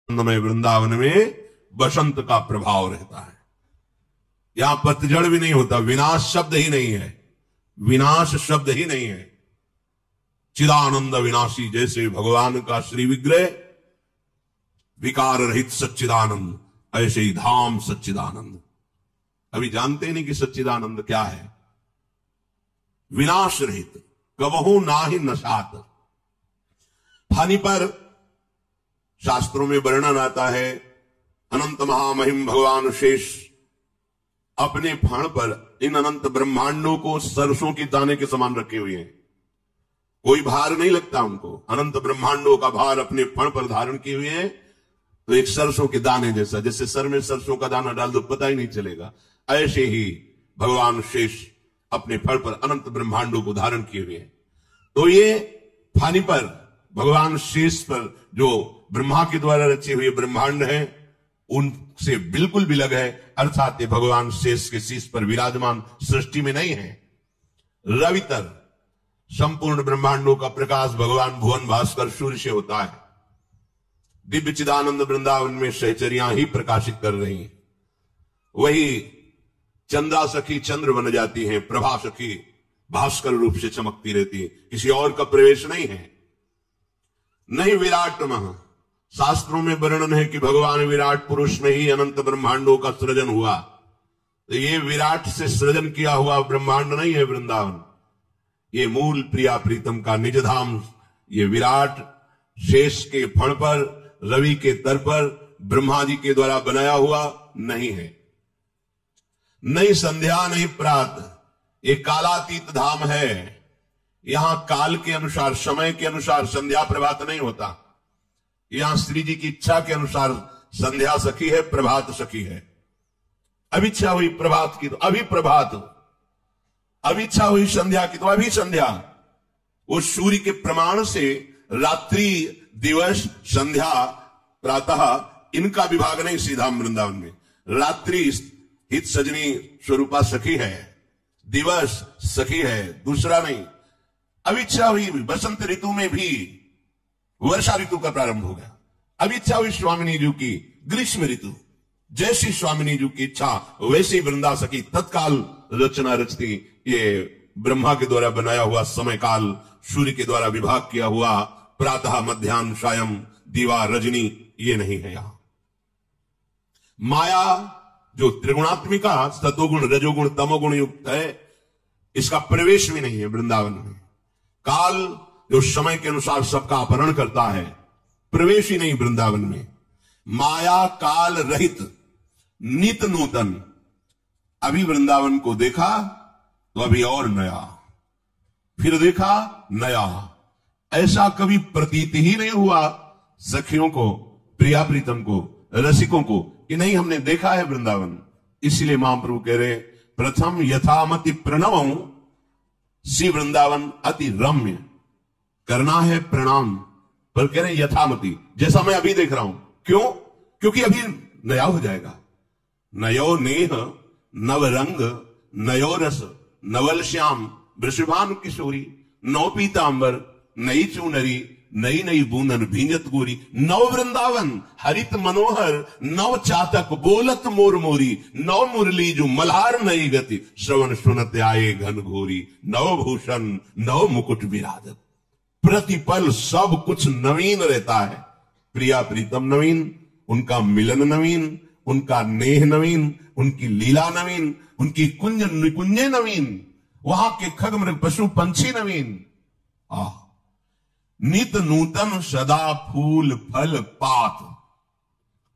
आनंदमय वृंदावन में बसंत का प्रभाव रहता है। यहां पतझड़ भी नहीं होता, विनाश शब्द ही नहीं है, विनाश शब्द ही नहीं है। चिदानंद विनाशी, जैसे भगवान का श्री विग्रह विकार रहित सच्चिदानंद, ऐसे ही धाम सच्चिदानंद। अभी जानते नहीं कि सच्चिदानंद क्या है। विनाश रहित, कबहू ना ही नशात। फानी पर शास्त्रों में वर्णन आता है, अनंत महामहिम भगवान शेष अपने फाण पर इन अनंत ब्रह्मांडों को सरसों की दाने के समान रखे हुए हैं। कोई भार नहीं लगता उनको। अनंत ब्रह्मांडों का भार अपने फण पर धारण किए हुए हैं, तो एक सरसों के दाने जैसा, जैसे सर में सरसों का दाना डाल दो पता ही नहीं चलेगा, ऐसे ही भगवान शेष अपने फण पर अनंत ब्रह्मांडों को धारण किए हुए हैं। तो ये फानी पर भगवान शेष पर जो ब्रह्मा के द्वारा रचे हुए ब्रह्मांड हैं, उनसे बिल्कुल भी अलग है। अर्थात ये भगवान शेष के शीश पर विराजमान सृष्टि में नहीं है। रवितर, संपूर्ण ब्रह्मांडों का प्रकाश भगवान भुवन भास्कर सूर्य से होता है। दिव्य चिदानंद वृंदावन में सहचरियां ही प्रकाशित कर रही हैं। वही चंद्रा सखी चंद्र बन जाती हैं, प्रभा सखी भास्कर रूप से चमकती रहती है, किसी और का प्रवेश नहीं है। नहीं विराट मह, शास्त्रों में वर्णन है कि भगवान विराट पुरुष में ही अनंत ब्रह्मांडों का सृजन हुआ। तो ये विराट से सृजन किया हुआ ब्रह्मांड नहीं है वृंदावन, ये मूल प्रिया प्रीतम का निज धाम। ये विराट शेष के फण पर, रवि के तर पर ब्रह्मा जी के द्वारा बनाया हुआ नहीं है। नहीं संध्या नहीं प्रात, ये कालातीत धाम है। यहां काल के अनुसार, समय के अनुसार संध्या प्रभात नहीं होता। यहां श्री जी की इच्छा के अनुसार संध्या सखी है, प्रभात सखी है। अब इच्छा हुई प्रभात की तो अभी प्रभात, अब इच्छा हुई संध्या की तो अभी संध्या। वो सूर्य के प्रमाण से रात्रि, दिवस, संध्या, प्रातः इनका विभाग नहीं सीधा वृंदावन में। रात्रि हित सजनी स्वरूपा सखी है, दिवस सखी है, दूसरा नहीं। अब इच्छा हुई बसंत ऋतु में भी, वर्षा ऋतु का प्रारंभ हो गया। अब इच्छा हुई स्वामिनी जी की ग्रीष्म ऋतु, जैसी स्वामिनी जी की इच्छा वैसी वृंदा सखी तत्काल रचना रचती। ये ब्रह्मा के द्वारा बनाया हुआ समय काल, सूर्य के द्वारा विभाग किया हुआ प्रातः, मध्याह्न, सायं, दिवा, रजनी, ये नहीं है यहां। माया जो त्रिगुणात्मिका, सतोगुण, रजोगुण, तमोगुण युक्त है, इसका प्रवेश भी नहीं है वृंदावन में। काल जो समय के अनुसार सबका अपहरण करता है, प्रवेश ही नहीं वृंदावन में। माया काल रहित, नित नूतन। अभी वृंदावन को देखा तो अभी और नया, फिर देखा नया। ऐसा कभी प्रतीत ही नहीं हुआ सखियों को, प्रिया प्रीतम को, रसिकों को, कि नहीं हमने देखा है वृंदावन। इसलिए महाप्रभु कह रहे, प्रथम यथामति प्रणवं श्री वृंदावन अति रम्य। करना है प्रणाम, पर कह रहे यथामति, जैसा मैं अभी देख रहा हूं। क्यों? क्योंकि अभी नया हो जाएगा। नयो नेह नव रंग, नयो रस, नवल श्याम, वृषभान किशोरी, नौ पीतांबर, नई चूनरी, नई नई बूंदन भींजत गोरी। नव वृंदावन हरित मनोहर, नव चातक बोलत मोर मोरी। नव मुरली जो मल्हार नई गति, श्रवण सुनत आए घन घोरी। नव भूषण नव मुकुट विराजत। प्रतिपल सब कुछ नवीन रहता है। प्रिया प्रीतम नवीन, उनका मिलन नवीन, उनका नेह नवीन, उनकी लीला नवीन, उनकी कुंज निकुंजे नवीन, वहां के खग मृग पशु पंछी नवीन। नित नूतन सदा फूल फल पात।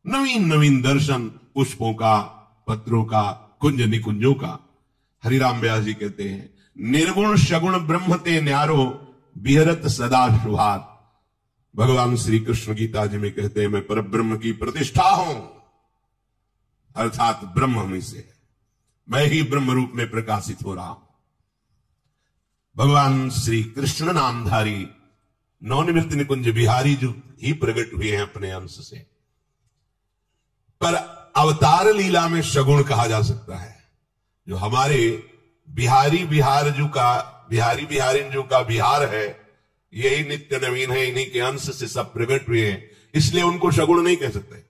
नवीन नवीन दर्शन, पुष्पों का, पत्रों का, कुंज निकुंजों का। हरिराम व्यास जी कहते हैं, निर्गुण सगुण ब्रह्म ते न्यारो, विहरत सदा शुभात। भगवान श्री कृष्ण गीता जी में कहते हैं, मैं परब्रह्म की प्रतिष्ठा हूं, अर्थात ब्रह्म में से मैं ही ब्रह्म रूप में प्रकाशित हो रहा हूं। भगवान श्री कृष्ण नामधारी नवनिवृत्त निकुंज बिहारी जो ही प्रकट हुए हैं अपने अंश से। पर अवतार लीला में सगुण कहा जा सकता है। जो हमारे बिहारी बिहारिन जो का बिहार है, यही नित्य नवीन है, इन्हीं के अंश से सब प्रकट हुए हैं। इसलिए उनको सगुण नहीं कह सकते।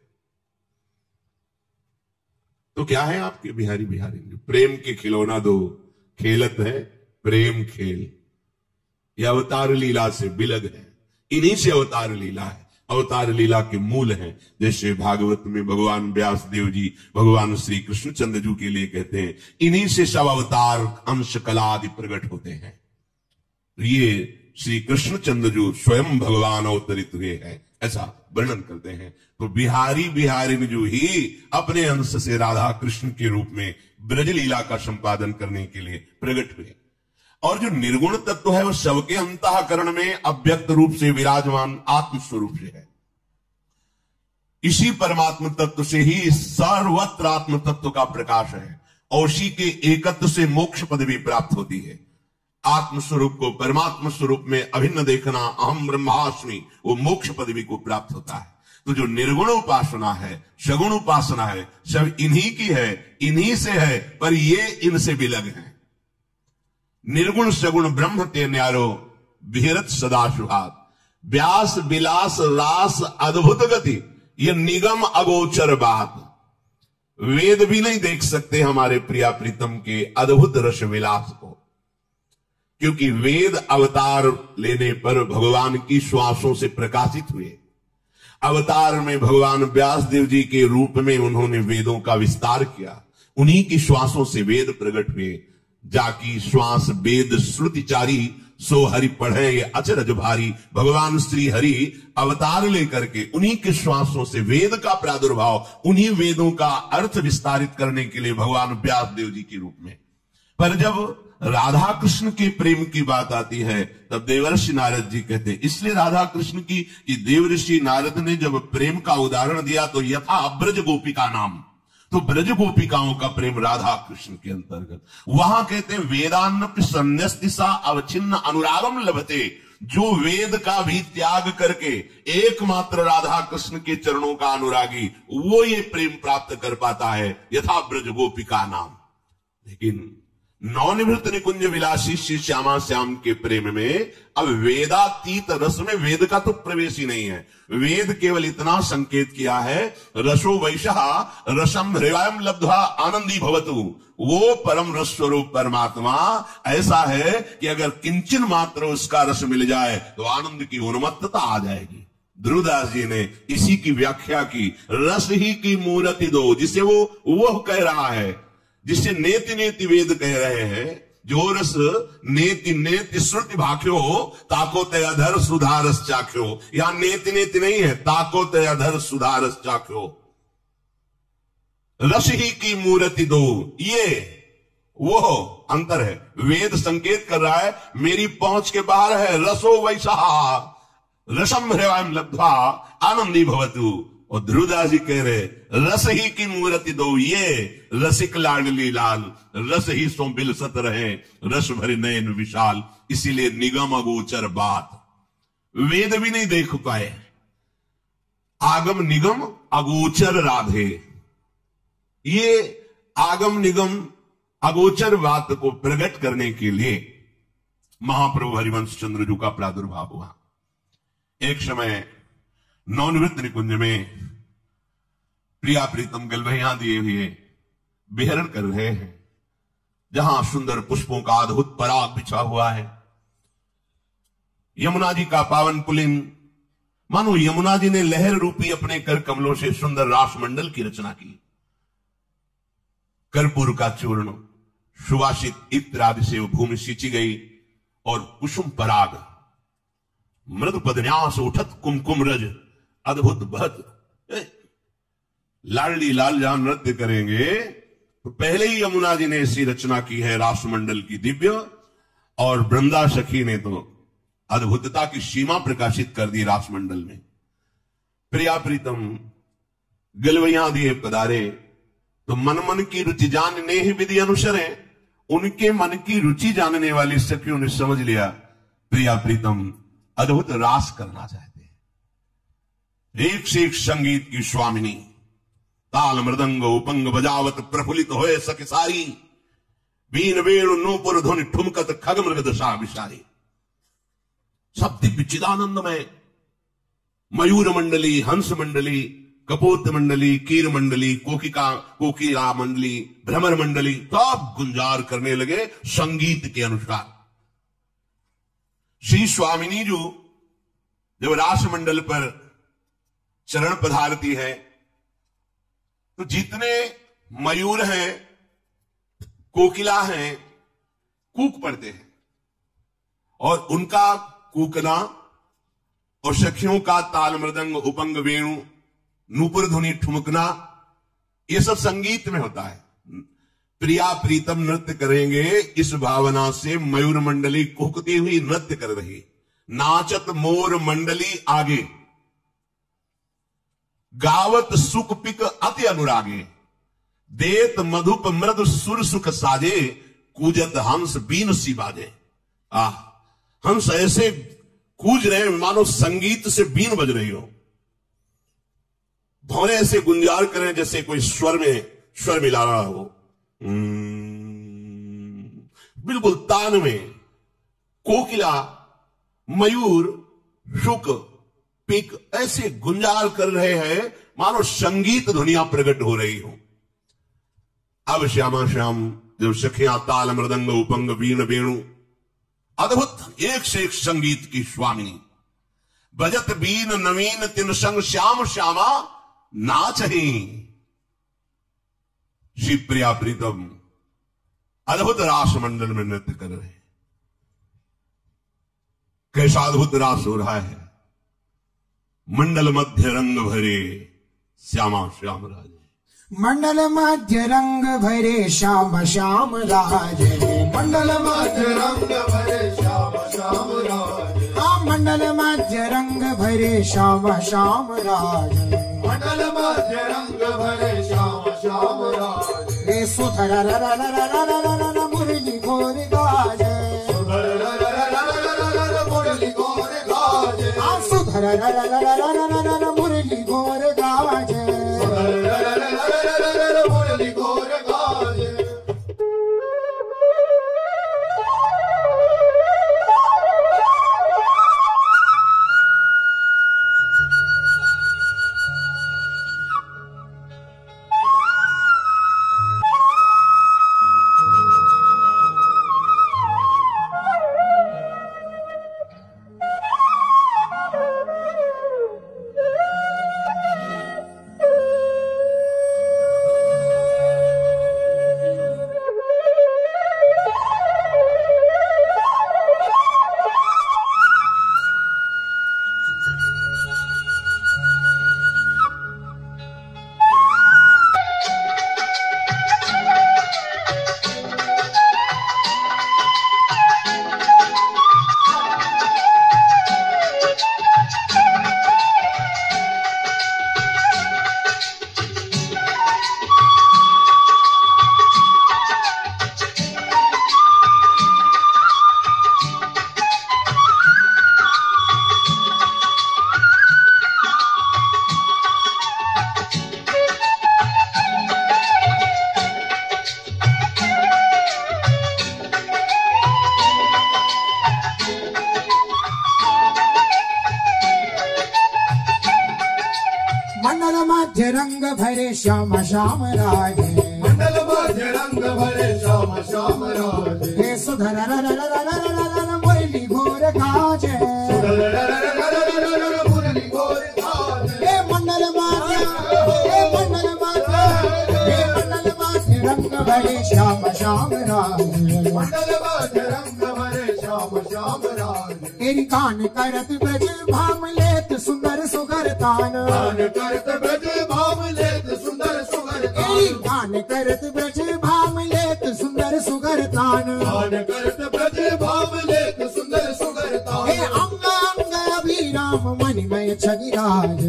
तो क्या है आपके बिहारी बिहारी? प्रेम के खिलौना दो, खेलत है प्रेम खेल, यह अवतार लीला से बिलग है। इन्हीं से अवतार लीला है, अवतार लीला के मूल हैं। जैसे भागवत में भगवान व्यास देव जी भगवान श्री कृष्ण चंद्र जी के लिए कहते हैं, इन्हीं से सब अवतार अंश कला आदि प्रकट होते हैं। ये श्री कृष्ण चंद्र जी स्वयं भगवान अवतरित हुए हैं, ऐसा वर्णन करते हैं। तो बिहारी बिहारी जो ही अपने अंश से राधा कृष्ण के रूप में ब्रज लीला का संपादन करने के लिए प्रकट हुए। और जो निर्गुण तत्व है वो सबके अंतःकरण में अव्यक्त रूप से विराजमान आत्म स्वरूप से है। इसी परमात्म तत्व से ही सर्वत्र आत्म तत्व का प्रकाश है और उसी के एकत्व से मोक्ष पदवी प्राप्त होती है। आत्म स्वरूप को परमात्मा स्वरूप में अभिन्न देखना, अहम ब्रह्मास्मि, वो मोक्ष पदवी को प्राप्त होता है। तो जो निर्गुण उपासना है, सगुण उपासना है, सब इन्हीं की है, इन्हीं से है, पर ये इनसे विलग है। निर्गुण सगुण ब्रह्म ते न्यारो विहरत सदा सुहाग, व्यास विलास रास अद्भुत गति, ये निगम अगोचर बात। वेद भी नहीं देख सकते हमारे प्रिया प्रीतम के अद्भुत रस विलास को, क्योंकि वेद अवतार लेने पर भगवान की श्वासों से प्रकाशित हुए। अवतार में भगवान व्यास देव जी के रूप में उन्होंने वेदों का विस्तार किया, उन्हीं की श्वासों से वेद प्रकट हुए। जाकी श्वास वेद श्रुतिचारी, सो हरि पढ़े ये अचरज भारी। भगवान श्री हरि अवतार लेकर के उन्हीं के श्वासों से वेद का प्रादुर्भाव, उन्हीं वेदों का अर्थ विस्तारित करने के लिए भगवान व्यास देव जी के रूप में। पर जब राधा कृष्ण के प्रेम की बात आती है तब देवर्षि नारद जी कहते हैं, इसलिए राधा कृष्ण की कि देवर्षि नारद ने जब प्रेम का उदाहरण दिया तो यथा ब्रज गोपिका नाम, तो ब्रज गोपिकाओं का प्रेम राधा कृष्ण के अंतर्गत। वहां कहते हैं वेदान्न संन्यस्तिसा अवचिन्न अनुरागम लभते, जो वेद का भी त्याग करके एकमात्र राधा कृष्ण के चरणों का अनुरागी, वो ये प्रेम प्राप्त कर पाता है, यथा ब्रज गोपिका नाम। लेकिन नवनिवृत्त निकुंज विलासी श्री श्यामा श्याम के प्रेम में अब वेदातीत रस में वेद का तो प्रवेश ही नहीं है। वेद केवल इतना संकेत किया है, रसो वैशः रसम हृदयम लब्ध्वा आनंदी भवतु, वो परम रस स्वरूप परमात्मा ऐसा है कि अगर किंचन मात्र उसका रस मिल जाए तो आनंद की उन्मत्तता आ जाएगी। ध्रुवदास जी ने इसी की व्याख्या की, रस ही की मूर्ति दो, जिसे वो कह रहा है, जिसे नेति नेति वेद कह रहे हैं। जो रस नेति नेति श्रुति भाख्यो, ताको ते अधर सुधारस चाख्यो। यहां नेति नेति नहीं है, ताको ते अधर सुधारस चाख्यो। रस ही की मूर्ति दो, ये वो अंतर है। वेद संकेत कर रहा है मेरी पहुंच के बाहर है, रसो वैसा रसम हृदयम लब्ध्वा आनंदी भवतु। और ध्रुवदास जी कह रहे रस ही की मूर्ति दो, ये रसिक लाडली लाल, रस ही सो बिलसत रहे, रस भरे नयन विशाल। इसीलिए निगम अगोचर बात, वेद भी नहीं देख पाए, आगम निगम अगोचर राधे। ये आगम निगम अगोचर बात को प्रकट करने के लिए महाप्रभु हरिवंश चंद्र जी का प्रादुर्भाव हुआ। एक समय नवनिवृत्त निकुंज में प्रिया प्रीतम गलवैया दिए हुए विहरण कर रहे हैं, जहां सुंदर पुष्पों का अद्भुत पराग बिछा हुआ है। यमुना जी का पावन पुलिन, मानो यमुना जी ने लहर रूपी अपने कर कमलों से सुंदर रासमंडल की रचना की। कर्पूर का चूर्ण सुवासित इत्र आदि से भूमि सींची गई और कुसुम पराग मृद पदन्यास उठत कुमकुम रज अद्भुत बहत। लाडली लाल जहां नृत्य करेंगे तो पहले ही यमुना जी ने ऐसी रचना की है रासमंडल की दिव्य, और वृंदा सखी ने तो अद्भुतता की सीमा प्रकाशित कर दी रासमंडल में। प्रिया प्रीतम गलवैया दिए पधारे तो मन मन की रुचि जानने ही विधि अनुसरे। उनके मन की रुचि जानने वाली सखियों ने समझ लिया प्रिया प्रीतम अद्भुत रास करना चाहते हैं। एक से एक संगीत की स्वामिनी, ताल मृदंग उपंग बजावत प्रफुल्लित होए सखी सारी, बीन वेणु नूपुर ध्वनि ठुमकत खग मृग दशा विशारी। सब दिव्य चिदानंद में मयूर मंडली, हंस मंडली, कपोत मंडली, कीर मंडली, कोकिला मंडली, भ्रमर मंडली, सब गुंजार करने लगे संगीत के अनुसार। श्री स्वामिनी जी जब रासमंडल पर चरण पधारती है तो जितने मयूर हैं, कोकिला हैं, कूक पड़ते हैं और उनका कूकना और सखियों का ताल मृदंग, उपंग, वेणु, नूपुर ध्वनि, ठुमकना, ये सब संगीत में होता है। प्रिया प्रीतम नृत्य करेंगे, इस भावना से मयूर मंडली कुहकती हुई नृत्य कर रही। नाचत मोर मंडली आगे, गावत सुख पिक अति अनुरागे, देत मधुप मृदु सुर सुख साजे, कूजत हंस बीन सी बाजे। हंस ऐसे कूज रहे मानो संगीत से बीन बज रही हो, भौरे ऐसे गुंजार करें जैसे कोई स्वर मिला रहा हो। बिल्कुल तान में कोकिला, मयूर, शुक, पिक ऐसे गुंजार कर रहे हैं मानो संगीत ध्वनियां प्रकट हो रही हो। अब श्यामा श्याम जब सखियां ताल मृदंग, उपंग, वीण, वेणु, अद्भुत एक से एक संगीत की स्वामिनी, बजत बीन नवीन तिन संग श्याम श्यामा नाचही। श्री प्रिया प्रीतम अद्भुत रास मंडल में नृत्य कर रहे हैं। कैसा अद्भुत रास हो रहा है। मंडल मध्य रंग भरे श्यामा श्याम राजे, मंडल मध्य रंग भरे श्याम श्याम राजे, मंडल मध्य रंग भरे श्याम श्याम राजे, मंडल मध्य रंग भरे श्याम श्याम राजे, मंडल मध्य रंग भरे श्याम श्याम राजे। रे सुधर मुरली घोर गाजे, मुरली घोर गाजे, सुधर मुरली घोर गाजे, मुरली घोर गाजे। मंडल मध्य रंग भरे श्याम श्याम राजे, मंडल मध्य रंग भरे श्याम श्याम राजे। हे सुधर मुरली घोर गाजे, मुरली घोर गाजे। हे मंडल मध्य रंग भरे श्याम श्याम राजे, मंडल मध्य रंग भरे श्याम श्याम राजे। तेरी कान करत ब्रज भाम लेत सुंदर सुगर तान, कान करत ब्रज भाम लेत सुंदर सुगर तान, कान करत ब्रज भाम लेत सुंदर सुगर तान, कान करत ब्रज भाम लेत सुंदर सुगर तान। हे अंग अंग अभिराम मणिमय छविराज,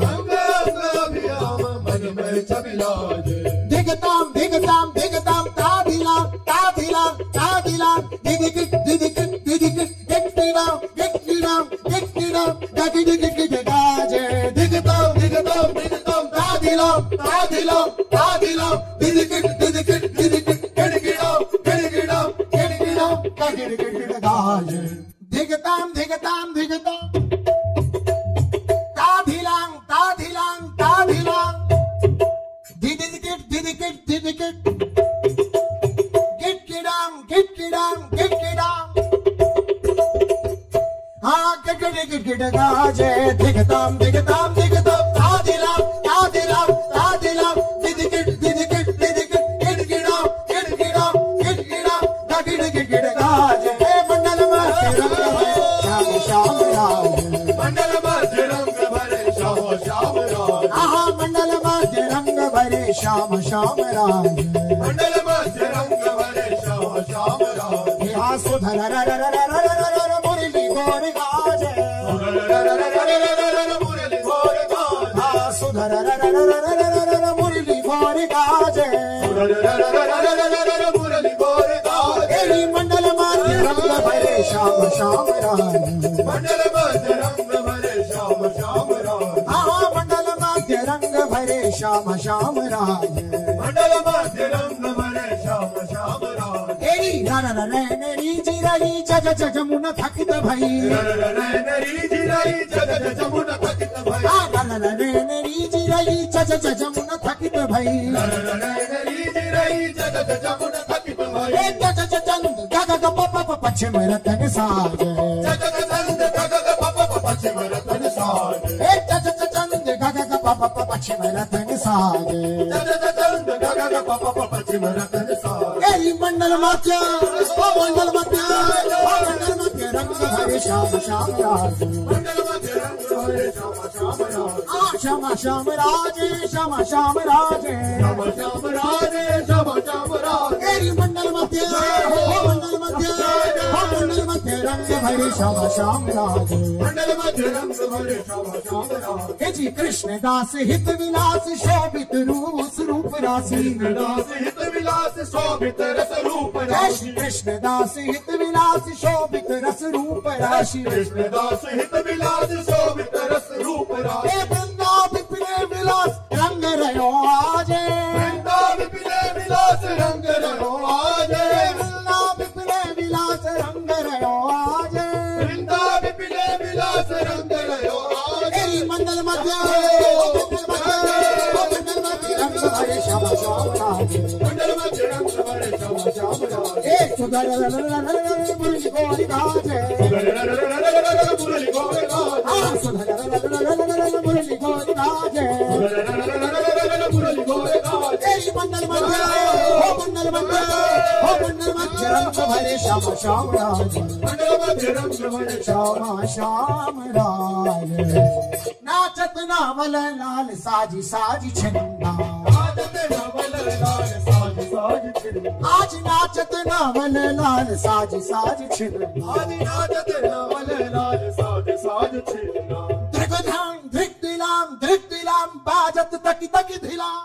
अंग अंग अभिराम मणिमय छविराज। दिगताम दिगताम दिगताम ताधिलाम ताधिलाम ताधिलाम, दिदिक दिदिक दिदिक दिक्तिराम दिक्तिराम दिक्तिराम, दादी दिदिक गाजे। दिगताम दिगताम दिगताम ताधिलाम ताधिलाम ताधिलाम, दिदिक दिदिक दिदिक गिड़गिड़ाम गिड़गिड़ाम गिड़गिड़ाम, दादी दिदिक गाजे। दिगताम दिगताम दिगताम श्याम श्याम राज मंडल मध्य रंग भरे श्याम श्याम राज हाँ सुधर मुरली गोर गाजे मुरली घोर गाज हाँ सुधर मुरली गोर गाजे मुरली घोर गाज तेरी मंडल मध्य रंग भरे श्याम श्याम राज मंडल मध्य रंग भरे श्याम श्याम राज हाँ मंडल मध्य रंग भरे श्याम श्याम राज मंडल मध्य रंग भरे श्याम श्याम राज तेरी नैनी जी रही जग जमुन थकित भई नरी जिराई जगत जमुन थकित भई नैनी जी रही जग जमुन थकित भई नरी जिराई जगत जमुन थकित भई चंद गग पप पश्चिम रतन साज जगत चंद गगग पप पश्चिम रतन साज चंद गग पप पश्चिम रतन साज जगत चंद गगग पप पश्चिम रतन साज एरी मंडल मध्य रंग भरे श्याम श्याम राज मंडल मध्य रंग भरे श्याम श्याम राज श्याम श्याम राज श्याम श्याम राज श्याम श्याम राज श्याम श्याम राज एरी मंडल मध्य रंग भरे श्याम श्याम राज मंडल मध्य रंग भरे श्याम श्याम राज हे जी कृष्ण दास हित विलास शोभित रूप राशि दास हित विलास शोभित रस रूप जय राशि श्री कृष्ण दास हित विलास शोभित रस रूप राशि कृष्ण दास हित विलास शोभित रस रूप राशि हे वृंदा विपिने विलास रंग रहो आजे वृंदा विपिने विलास रंग रहो आज हे वृंदा विपिने विलास रंग रहो आजे वृंदा विपिने विलास रंग रहो आज तेरी मंडल मध्य रंग भरे श्याम श्याम राज मंडल मध्य रंग भरे श्याम श्याम राज हे सुधर मुरली गोरी गाजे मुरली घोर गाज हाँ सुधर मुरली गोरी गाजे मुरली घोर गाज तेरी मंडल मध्य रंग भरे श्याम श्याम राज मंडल मध्य रंग भरे श्याम श्याम राज नाचत नावल लाल साजी साजी छिंदा आदत नवल लाल साज साज छिंदा आज नाचत नावल लाल साजी साजी छिंदा आदि आदत नवल लाल साज साज छिंदा धृक दिलाम बाजत तकी तकी धिलाम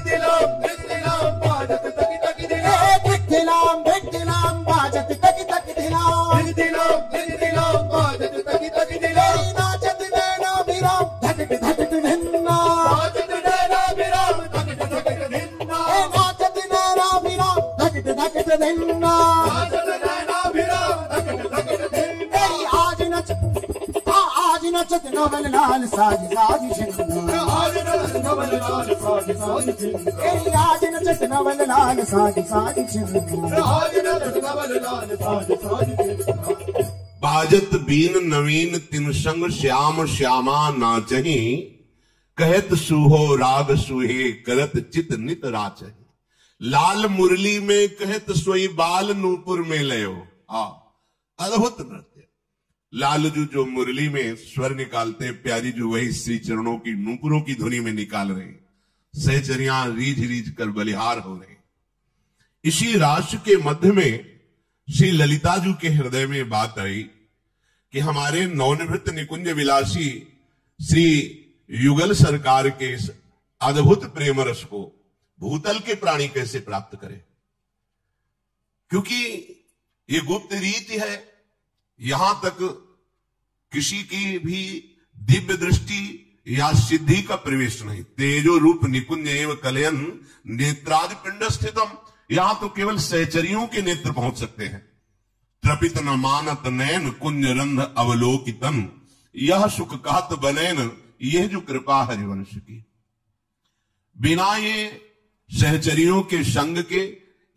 दिलाम बाजत तकी तकी दिलाम बाजत तकी तकी दिलाम बाजत तकी तकी दिलाम बाजत तकी तकी दिलाम नाचत नैना विराम धकट धकट धिन्ना बाजत नैना विराम धकट धकट धिन्ना नाचत नैना विराम धकट धकट धिन्ना बाजत नैना विराम धकट धकट धिन्ना आज नचत नवल लाल साज साज छिंदा आज नवल लाल साज साज छिंदा आज नचत नवल लाल साज साज छिंदा आज नवल लाल साज साज छिंदा बाजत बीन नवीन तिन संग श्याम श्यामा नाचही कहत सुहो राग सुहे करत चित नित राचही लाल मुरली में कहत सोई बाल नूपुर में लयो अद्भुत नृत्य। लालजू जो मुरली में स्वर निकालते, प्यारी जो वही श्री चरणों की नूपुरों की धुनी में निकाल रहे, सहचरियां रीझ रीझ कर बलिहार हो रहे। इसी राष्ट्र के मध्य में श्री ललिताजू के हृदय में बात आई कि हमारे नवनिवृत्त निकुंज विलासी श्री युगल सरकार के इस अद्भुत प्रेम रस को भूतल के प्राणी कैसे प्राप्त करें, क्योंकि ये गुप्त रीति है। यहां तक किसी की भी दिव्य दृष्टि या सिद्धि का प्रवेश नहीं। तेजो रूप निकुंज एवं कलयन नेत्रादि पिंड स्थितम, यहां तो केवल सहचरियों के नेत्र पहुंच सकते हैं। त्रपित न मानत नैन कुंज रंध अवलोकितन, यह सुख कहत बनैन, यह जो कृपा हरिवंश की। बिना ये सहचरियों के संग के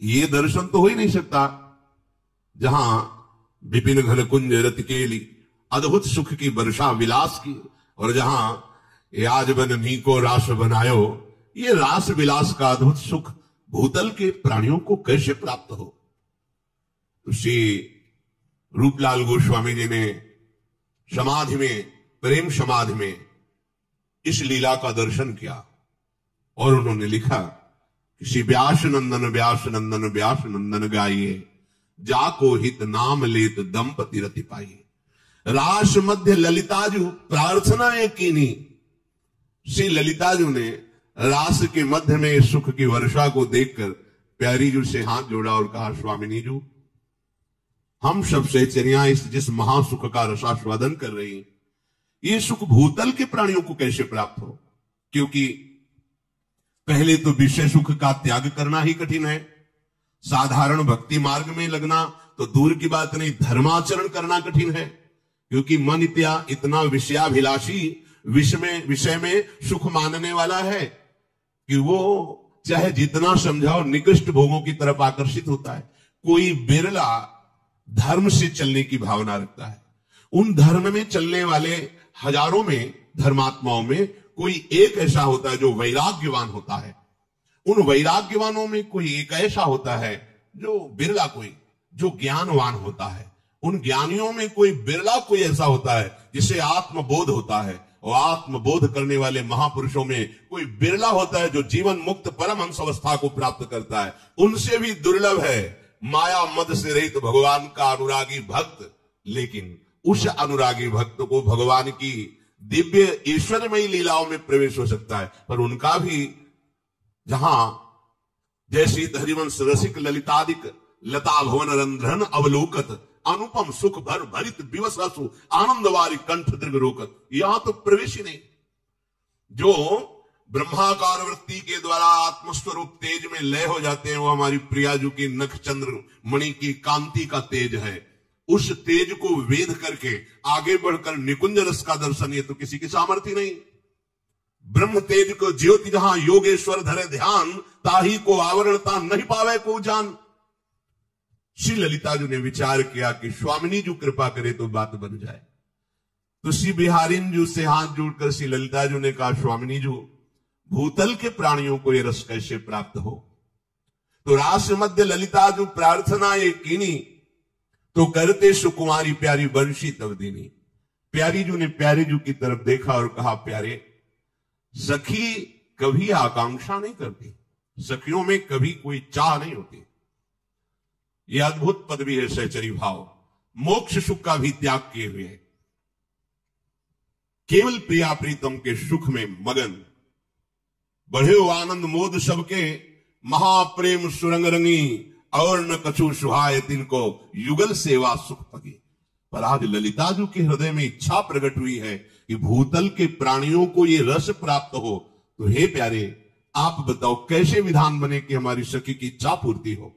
ये दर्शन तो हो ही नहीं सकता। जहां विपिन घन कुंज रति केली, अद्भुत सुख की वर्षा विलास की, और जहां आज बन नीको रास बनायो, ये रास विलास का अद्भुत सुख भूतल के प्राणियों को कैसे प्राप्त हो। तो श्री रूपलाल गोस्वामी जी ने समाधि में, प्रेम समाधि में इस लीला का दर्शन किया और उन्होंने लिखा कि श्री व्यास नंदन व्यास नंदन व्यास नंदन गाइए, जाको हित नाम लेत दंपति रति पाइए। रास मध्य ललिताजू प्रार्थना कीनी, श्री ललिताजू ने रास के मध्य में सुख की वर्षा को देखकर प्यारी जू से हाथ जोड़ा और कहा, स्वामिनी जू, हम सब सहचरियां जिस महासुख का रसास्वादन कर रही हैं, ये सुख भूतल के प्राणियों को कैसे प्राप्त हो। क्योंकि पहले तो विषय सुख का त्याग करना ही कठिन है। साधारण भक्ति मार्ग में लगना तो दूर की बात नहीं, धर्माचरण करना कठिन है। क्योंकि मन इतना विषयाभिलाषी, विषय में सुख मानने वाला है कि वो चाहे जितना समझाओ निकृष्ट भोगों की तरफ आकर्षित होता है। कोई बिरला धर्म से चलने की भावना रखता है। उन धर्म में चलने वाले हजारों में धर्मात्माओं में कोई एक ऐसा होता है जो वैराग्यवान होता है। उन वैराग्यवानों में कोई एक ऐसा होता है जो बिरला कोई जो ज्ञानवान होता है। उन ज्ञानियों में कोई बिरला कोई ऐसा होता है जिसे आत्मबोध होता है। और आत्मबोध करने वाले महापुरुषों में कोई बिरला होता है जो जीवन मुक्त परमहंस अवस्था को प्राप्त करता है। उनसे भी दुर्लभ है माया मद से रहित भगवान का अनुरागी भक्त। लेकिन उस अनुरागी भक्त को भगवान की दिव्य ईश्वरमयी लीलाओं में प्रवेश हो सकता है। पर उनका भी जहां जैसी हरिवंश रसिक ललितादिक लता भवन रंध्रन अवलोकत अनुपम सुख भर भरित विवसु आनंदवारी कंठ दीर्घ रोकत, यहां तो प्रवेश ही नहीं। जो ब्रह्माकार वृत्ति के द्वारा आत्मस्वरूप तेज में लय हो जाते हैं, वो हमारी प्रियाजू की नख चंद्र मणि की कांति का तेज है। उस तेज को वेद करके आगे बढ़कर निकुंज रस का दर्शन, ये तो किसी की सामर्थ्य नहीं। ब्रह्म तेज को ज्योति जहां योगेश्वर धरे ध्यान, ताही को आवरणता नहीं पावे को जान। श्री ललिता जी ने विचार किया कि स्वामिनी जी कृपा करे तो बात बन जाए। तो श्री बिहारिन जी से हाथ जोड़कर श्री ललिता जी ने कहा, स्वामिनी जी भूतल के प्राणियों को ये रस कैसे प्राप्त हो। तो रास मध्य ललिता जी प्रार्थना ये कीनी, तो करते सुकुमारी प्यारी बंशी तब दीनी। प्यारी जी ने प्यारे जी की तरफ देखा और कहा, प्यारे सखी कभी आकांक्षा नहीं करती, सखियों में कभी कोई चाह नहीं होती। यह अद्भुत पदवी है सहचरी भाव, मोक्ष सुख का भी त्याग किए हुए, केवल प्रिया प्रीतम के सुख में मगन। बढ़े आनंद मोद सबके महाप्रेम सुरंग रंगी, और न कछु सुहाय तिनको युगल सेवा सुख पगी। पर आज ललिता जी के हृदय में इच्छा प्रकट हुई है कि भूतल के प्राणियों को ये रस प्राप्त हो। तो हे प्यारे, आप बताओ कैसे विधान बने कि हमारी सखी की इच्छा पूर्ति हो।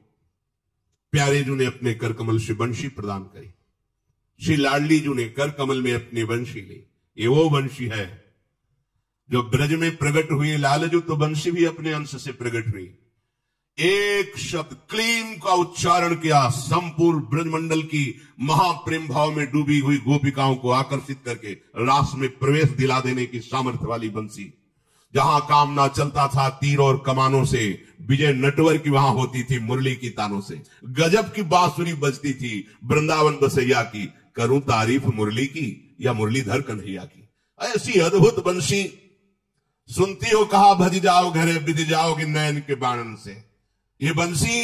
प्यारे जी ने अपने कर कमल से बंशी प्रदान करी। श्री लाडली जी ने कर कमल में अपनी बंशी ली। ये वो बंशी है जो ब्रज में प्रकट हुई। लालजू तो बंशी भी अपने अंश से प्रकट हुई। एक शब्द क्लीम का उच्चारण किया, संपूर्ण ब्रजमंडल की महाप्रेम भाव में डूबी हुई गोपिकाओं को आकर्षित करके रास में प्रवेश दिला देने की सामर्थ्य वाली बंसी। जहां काम ना चलता था तीर और कमानों से, विजय नटवर की वहां होती थी मुरली की तानों से। गजब की बांसुरी बजती थी वृंदावन बसैया की, करूं तारीफ मुरली की या मुरलीधर कन्हैया की। ऐसी अद्भुत बंसी सुनती हो कहा, भज जाओ घरे बिध जाओगे नयन के बाणन से। ये बंसी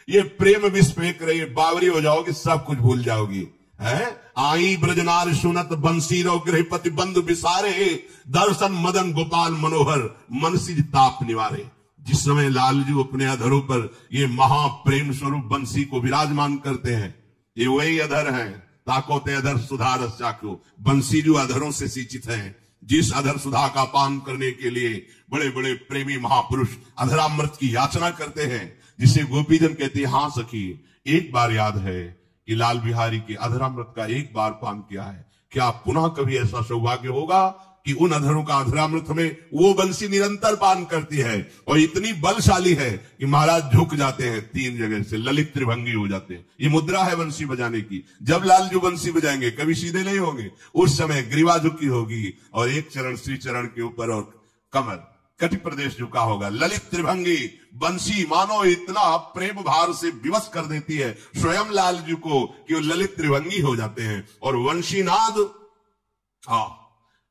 ये प्रेम विष फेंक रही है, बावरी हो जाओगी, सब कुछ भूल जाओगी। है। आई ब्रजनार सुनत बंसी रो गृहपति बंधु बिसारे, दर्शन मदन गोपाल मनोहर मनसी ताप निवारे। जिस समय लालजू अपने अधरों पर ये महाप्रेम स्वरूप बंसी को विराजमान करते हैं, ये वही अधर हैं। ताकोते अधर सुधार चाकू, बंसी जो अधरों से सिंचित हैं, जिस अधर सुधा का पान करने के लिए बड़े बड़े प्रेमी महापुरुष अधरामृत की याचना करते हैं, जिसे गोपीजन कहते हैं हाँ सखी एक बार याद है कि लाल बिहारी के अधरामृत का एक बार पान किया है, क्या पुनः कभी ऐसा सौभाग्य होगा कि उन अधरों का अधरामृत में वो बंसी निरंतर पान करती है और इतनी बलशाली है कि महाराज झुक जाते हैं, 3 जगह से ललित त्रिभंगी हो जाते हैं। ये मुद्रा है बंसी बजाने की। जब लालजू बंसी बजाएंगे कभी सीधे नहीं होंगे, उस समय ग्रीवा झुकी होगी और एक चरण श्री चरण के ऊपर और कमर कटि प्रदेश झुका होगा। ललित त्रिभंगी बंसी मानो इतना प्रेम भार से विवश कर देती है स्वयं लालजू को कि वो ललित त्रिभंगी हो जाते हैं। और वंशीनाद,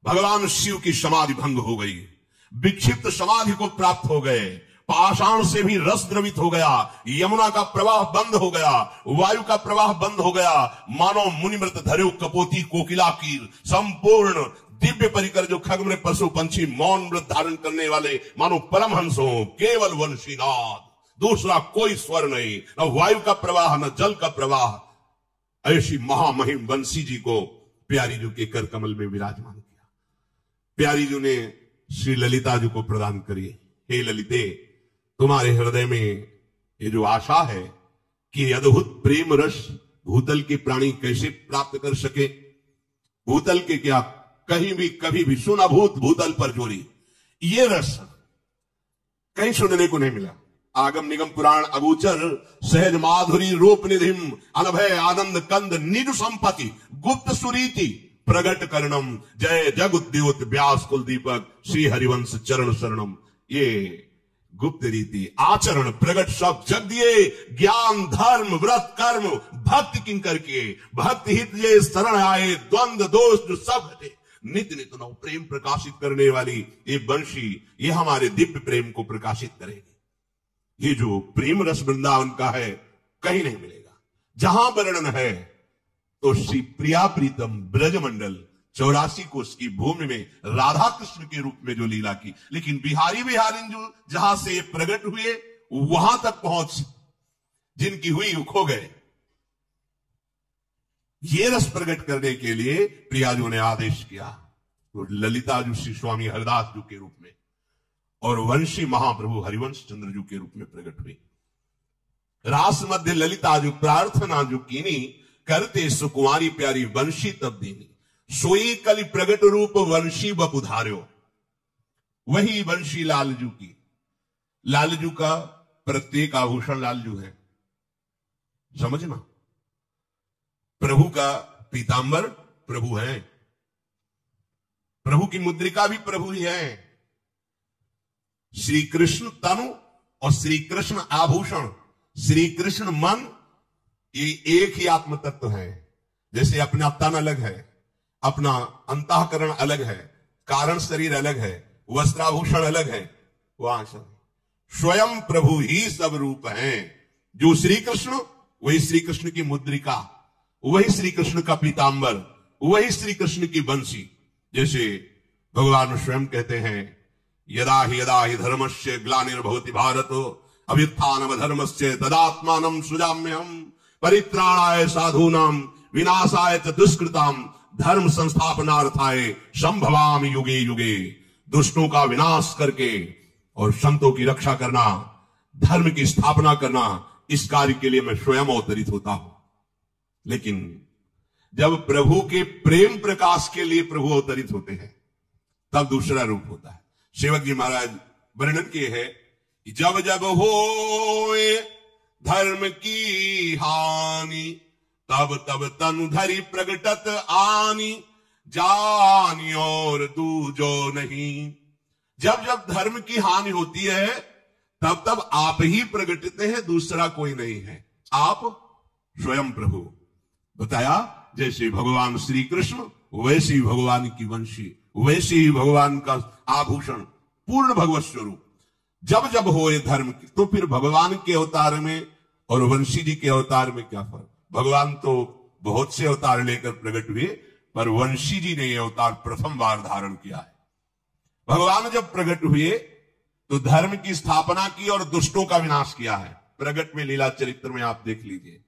भगवान शिव की समाधि भंग हो गई, विक्षिप्त समाधि को प्राप्त हो गए, पाषाण से भी रस द्रवित हो गया, यमुना का प्रवाह बंद हो गया, वायु का प्रवाह बंद हो गया, मानो मुनिमृत धरे कपोती कोकिला की संपूर्ण दिव्य परिकर जो खगमृग पशु पंछी मौन व्रत धारण करने वाले मानो परमहंस हो, केवल वंशीनाद, दूसरा कोई स्वर नहीं, न वायु का प्रवाह न जल का प्रवाह। ऐसी महामहिम बंसी जी को प्यारी जी के कर कमल में विराजमान किया। प्यारी जी ने श्री ललिता जी को प्रदान करी। हे ललिते, तुम्हारे हृदय में ये जो आशा है कि अद्भुत प्रेम रस भूतल के प्राणी कैसे प्राप्त कर सके, भूतल के क्या कहीं भी कभी भी सुना भूत भूतल पर जोरी, ये रस कहीं सुनने को नहीं मिला। आगम निगम पुराण अगोचर सहज माधुरी रूप निधिम अनभय आनंद कंद निज संपत्ति गुप्त सुरीति प्रगट करणम जय जगुद्योत व्यास कुल दीपक श्री हरिवंश चरण शरणम। ये गुप्त रीति आचरण प्रगट सब जग दिए, ज्ञान धर्म व्रत कर्म भक्ति किंकर के, भक्ति हित ये शरण आए, द्वंद्व दोष जो सब हटे, नित्य नित्य नव प्रेम प्रकाशित करने वाली ये बंशी, ये हमारे दिव्य प्रेम को प्रकाशित करेगी। ये जो प्रेम रस वृंदावन का है कहीं नहीं मिलेगा। जहां वर्णन है तो श्री प्रिया प्रीतम ब्रजमंडल 84 कोष की भूमि में राधा कृष्ण के रूप में जो लीला की, लेकिन बिहारी बिहारिन जो जहां से प्रकट हुए वहां तक पहुंच जिनकी हुई वो खो गए। ये रस प्रकट करने के लिए प्रियाजू ने आदेश किया तो ललिता जी श्री स्वामी हरदास जी के रूप में और वंशी महाप्रभु हरिवंश चंद्र जी के रूप में प्रकट हुए। रास मध्य ललिता जो प्रार्थना जो कीनी करते सुकुमारी प्यारी वंशी तब देनी, सोई कली प्रगट रूप वंशी बपुधार्यो। वही वंशी लालजू की, लालजू का प्रत्येक आभूषण लालजू है, समझना। प्रभु का पीतांबर प्रभु है, प्रभु की मुद्रिका भी प्रभु ही है। श्री कृष्ण तनु और श्री कृष्ण आभूषण, श्री कृष्ण मन, ये एक ही आत्म तत्व है। जैसे अपना तन अलग है, अपना अंतःकरण अलग है, कारण शरीर अलग है, वस्त्राभूषण अलग है, वहां स्वयं प्रभु ही सब रूप हैं। जो श्री कृष्ण वही श्री कृष्ण की मुद्रिका, वही श्री कृष्ण का पीतांबर, वही श्री कृष्ण की बंसी। जैसे भगवान स्वयं कहते हैं यदा ही धर्मस्य ग्लानिर्भवति भारत अभ्युत्थानम धर्मस्य तदात्मानं सृजाम्यहम् परित्राणाय साधूनां विनाशाय च दुष्कृताम् धर्म संस्थापनार्थाय संभवामि युगे युगे। दुष्टों का विनाश करके और संतों की रक्षा करना, धर्म की स्थापना करना, इस कार्य के लिए मैं स्वयं अवतरित होता हूं। लेकिन जब प्रभु के प्रेम प्रकाश के लिए प्रभु अवतरित होते हैं तब दूसरा रूप होता है। सेवक जी महाराज वर्णन किए है कि जब जब होए धर्म की हानि तब तब तनु धरि प्रगटत आनी जानी और दूजो नहीं। जब जब धर्म की हानि होती है तब तब आप ही प्रगटते हैं, दूसरा कोई नहीं है, आप स्वयं प्रभु। बताया जैसे भगवान श्री कृष्ण वैसे ही भगवान की वंशी, वैसे ही भगवान का आभूषण, पूर्ण भगवत स्वरूप। जब जब होए धर्म की, तो फिर भगवान के अवतार में और वंशी जी के अवतार में क्या फर्क? भगवान तो बहुत से अवतार लेकर प्रकट हुए, पर वंशी जी ने यह अवतार प्रथम बार धारण किया है। भगवान जब प्रकट हुए तो धर्म की स्थापना की और दुष्टों का विनाश किया है। प्रकट में लीला चरित्र में आप देख लीजिए।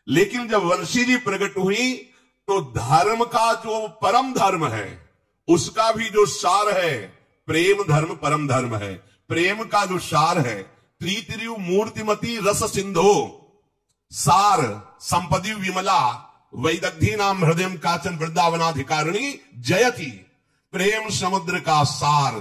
लेकिन जब वंशी जी प्रकट हुई तो धर्म का जो परम धर्म है उसका भी जो सार है, प्रेम धर्म परम धर्म है, प्रेम का जो सार है, त्रितिरु मूर्तिमती रस सिंधो सार संपदि विमला वैदग्धी नाम हृदय काचन वृंदावनाधिकारिणी जयति। प्रेम समुद्र का सार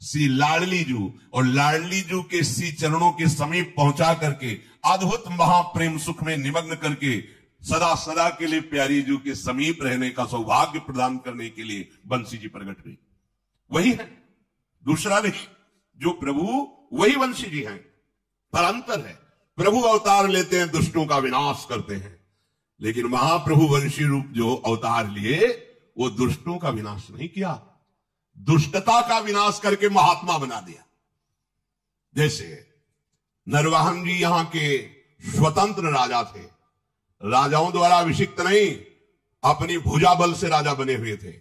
श्री लाडली जू और लाडली जू के श्री चरणों के समीप पहुंचा करके अद्भुत महाप्रेम सुख में निमग्न करके सदा सदा के लिए प्यारी जू के समीप रहने का सौभाग्य प्रदान करने के लिए बंसी जी प्रकट हुई। वही है, दूसरा नहीं। जो प्रभु वही बंसी जी हैं, पर अंतर है। प्रभु अवतार लेते हैं, दुष्टों का विनाश करते हैं, लेकिन महाप्रभु वंशी रूप जो अवतार लिए वो दुष्टों का विनाश नहीं किया, दुष्टता का विनाश करके महात्मा बना दिया। जैसे नरवाहन जी यहां के स्वतंत्र राजा थे, राजाओं द्वारा अभिषिक्त नहीं, अपनी भुजा बल से राजा बने हुए थे।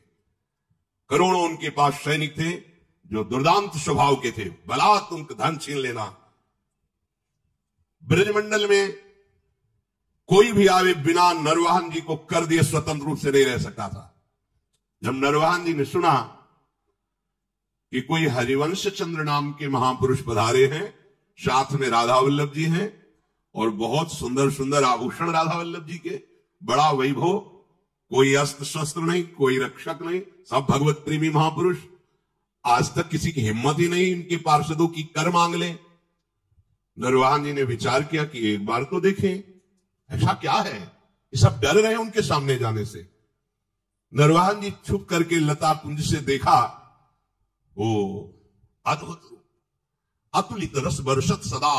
करोड़ों उनके पास सैनिक थे जो दुर्दांत स्वभाव के थे, बलात्मक धन छीन लेना। ब्रजमंडल में कोई भी आवे बिना नरवाहन जी को कर दिए स्वतंत्र रूप से नहीं रह सकता था। जब नरवाहन जी ने सुना कि कोई हरिवंश चंद्र नाम के महापुरुष पधारे हैं, साथ में राधा वल्लभ जी हैं और बहुत सुंदर सुंदर आभूषण राधा वल्लभ जी के, बड़ा वैभव, कोई अस्त्र शस्त्र नहीं, कोई रक्षक नहीं, सब भगवत प्रेमी महापुरुष। आज तक किसी की हिम्मत ही नहीं इनके पार्षदों की कर मांग ले। नरवाहन जी ने विचार किया कि एक बार तो देखें ऐसा क्या है, ये सब डर रहे हैं उनके सामने जाने से। नरवाहन जी छुप करके लता कुंज से देखा, वो अद्भुत अतुलित रस बरसत सदा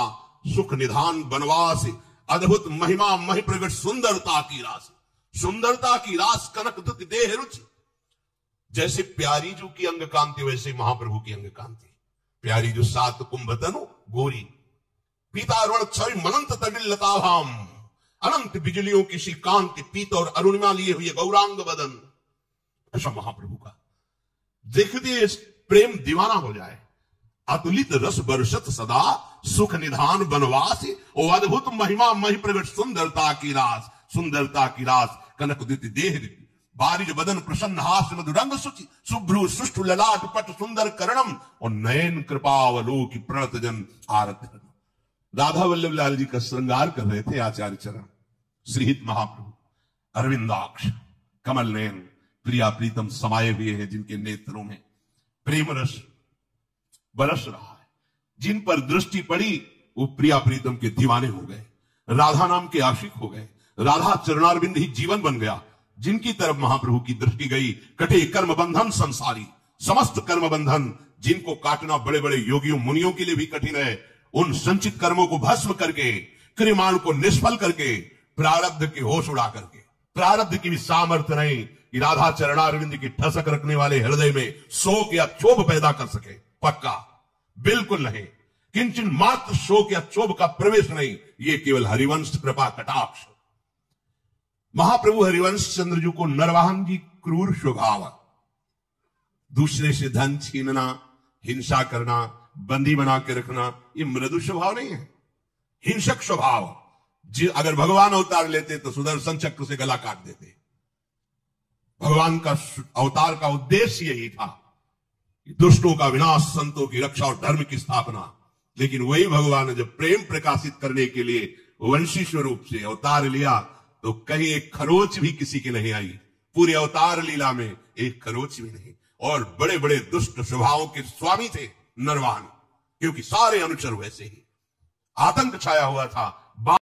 सुख निधान बनवास, अद्भुत महिमा महि प्रगट सुंदरता की रास, सुंदरता की रास कनक दुत देह रुचि। जैसे प्यारी जू की अंग कांति वैसे महाप्रभु की अंग कांति। प्यारी जो सात कुंभ तनु गोरी, पीतारुण क्षय मनंत तमिल लताभाम, अनंत बिजलियों की सी कांति, पीत और अरुणिमा लिए हुए गौरांग बदन। ऐसा महाप्रभु का देखते प्रेम दीवाना हो जाए। अतुलित रस बरसत सदा सुख निधान बनवास, ओ अद्भुत महिमा महि प्रगट सुंदरता की रास, सुंदरता की रास कनक दित देह, बारिज बदन प्रसन्न हास मधुरंग सुचि, शुभ्रु सुष्ठु ललाट पट सुंदर करणम, और नयन कृपावलोकि प्रणत जन आरत। राधा वल्लभ लाल जी का श्रृंगार कर रहे थे आचार्य चरण। श्रीहित महाप्रभु अरविंदाक्ष कमल नयन प्रिया प्रीतम समाये हुए हैं, जिनके नेत्रों में प्रेम रस बरस रहा है। जिन पर दृष्टि पड़ी वो प्रिया प्रीतम के दीवाने हो गए, राधा नाम के आशिक हो गए। राधा चरणारविंद ही जीवन बन गया। जिनकी तरफ महाप्रभु की दृष्टि गई, कटे कर्म बंधन संसारी, समस्त कर्म बंधन जिनको काटना बड़े बड़े योगियों मुनियों के लिए भी कठिन है, उन संचित कर्मों को भस्म करके, क्रियमाण को निष्फल करके, प्रारब्ध के होश उड़ा करके, प्रारब्ध की भी सामर्थ्य नहीं कि राधा चरणारविंद की ठसक रखने वाले हृदय में शोक या क्षोभ पैदा कर सके। पक्का बिल्कुल नहीं, किंचन मात्र शोक या क्षोभ का प्रवेश नहीं। ये केवल हरिवंश कृपा कटाक्ष। महाप्रभु हरिवंश चंद्र जी को नरवाहन जी क्रूर स्वभाव, दूसरे से धन छीनना, हिंसा करना, बंदी बना के रखना, ये मृदु स्वभाव नहीं है, हिंसक स्वभाव। अगर भगवान अवतार लेते तो सुदर्शन चक्र से गला काट देते। भगवान का अवतार का उद्देश्य यही था, दुष्टों का विनाश, संतों की रक्षा और धर्म की स्थापना। लेकिन वही भगवान ने जब प्रेम प्रकाशित करने के लिए वंशी स्वरूप से अवतार लिया तो कहीं एक खरोच भी किसी की नहीं आई। पूरे अवतार लीला में एक खरोच भी नहीं। और बड़े बड़े दुष्ट स्वभावों के स्वामी थे नरवाहन, क्योंकि सारे अनुचर वैसे ही। आतंक छाया हुआ था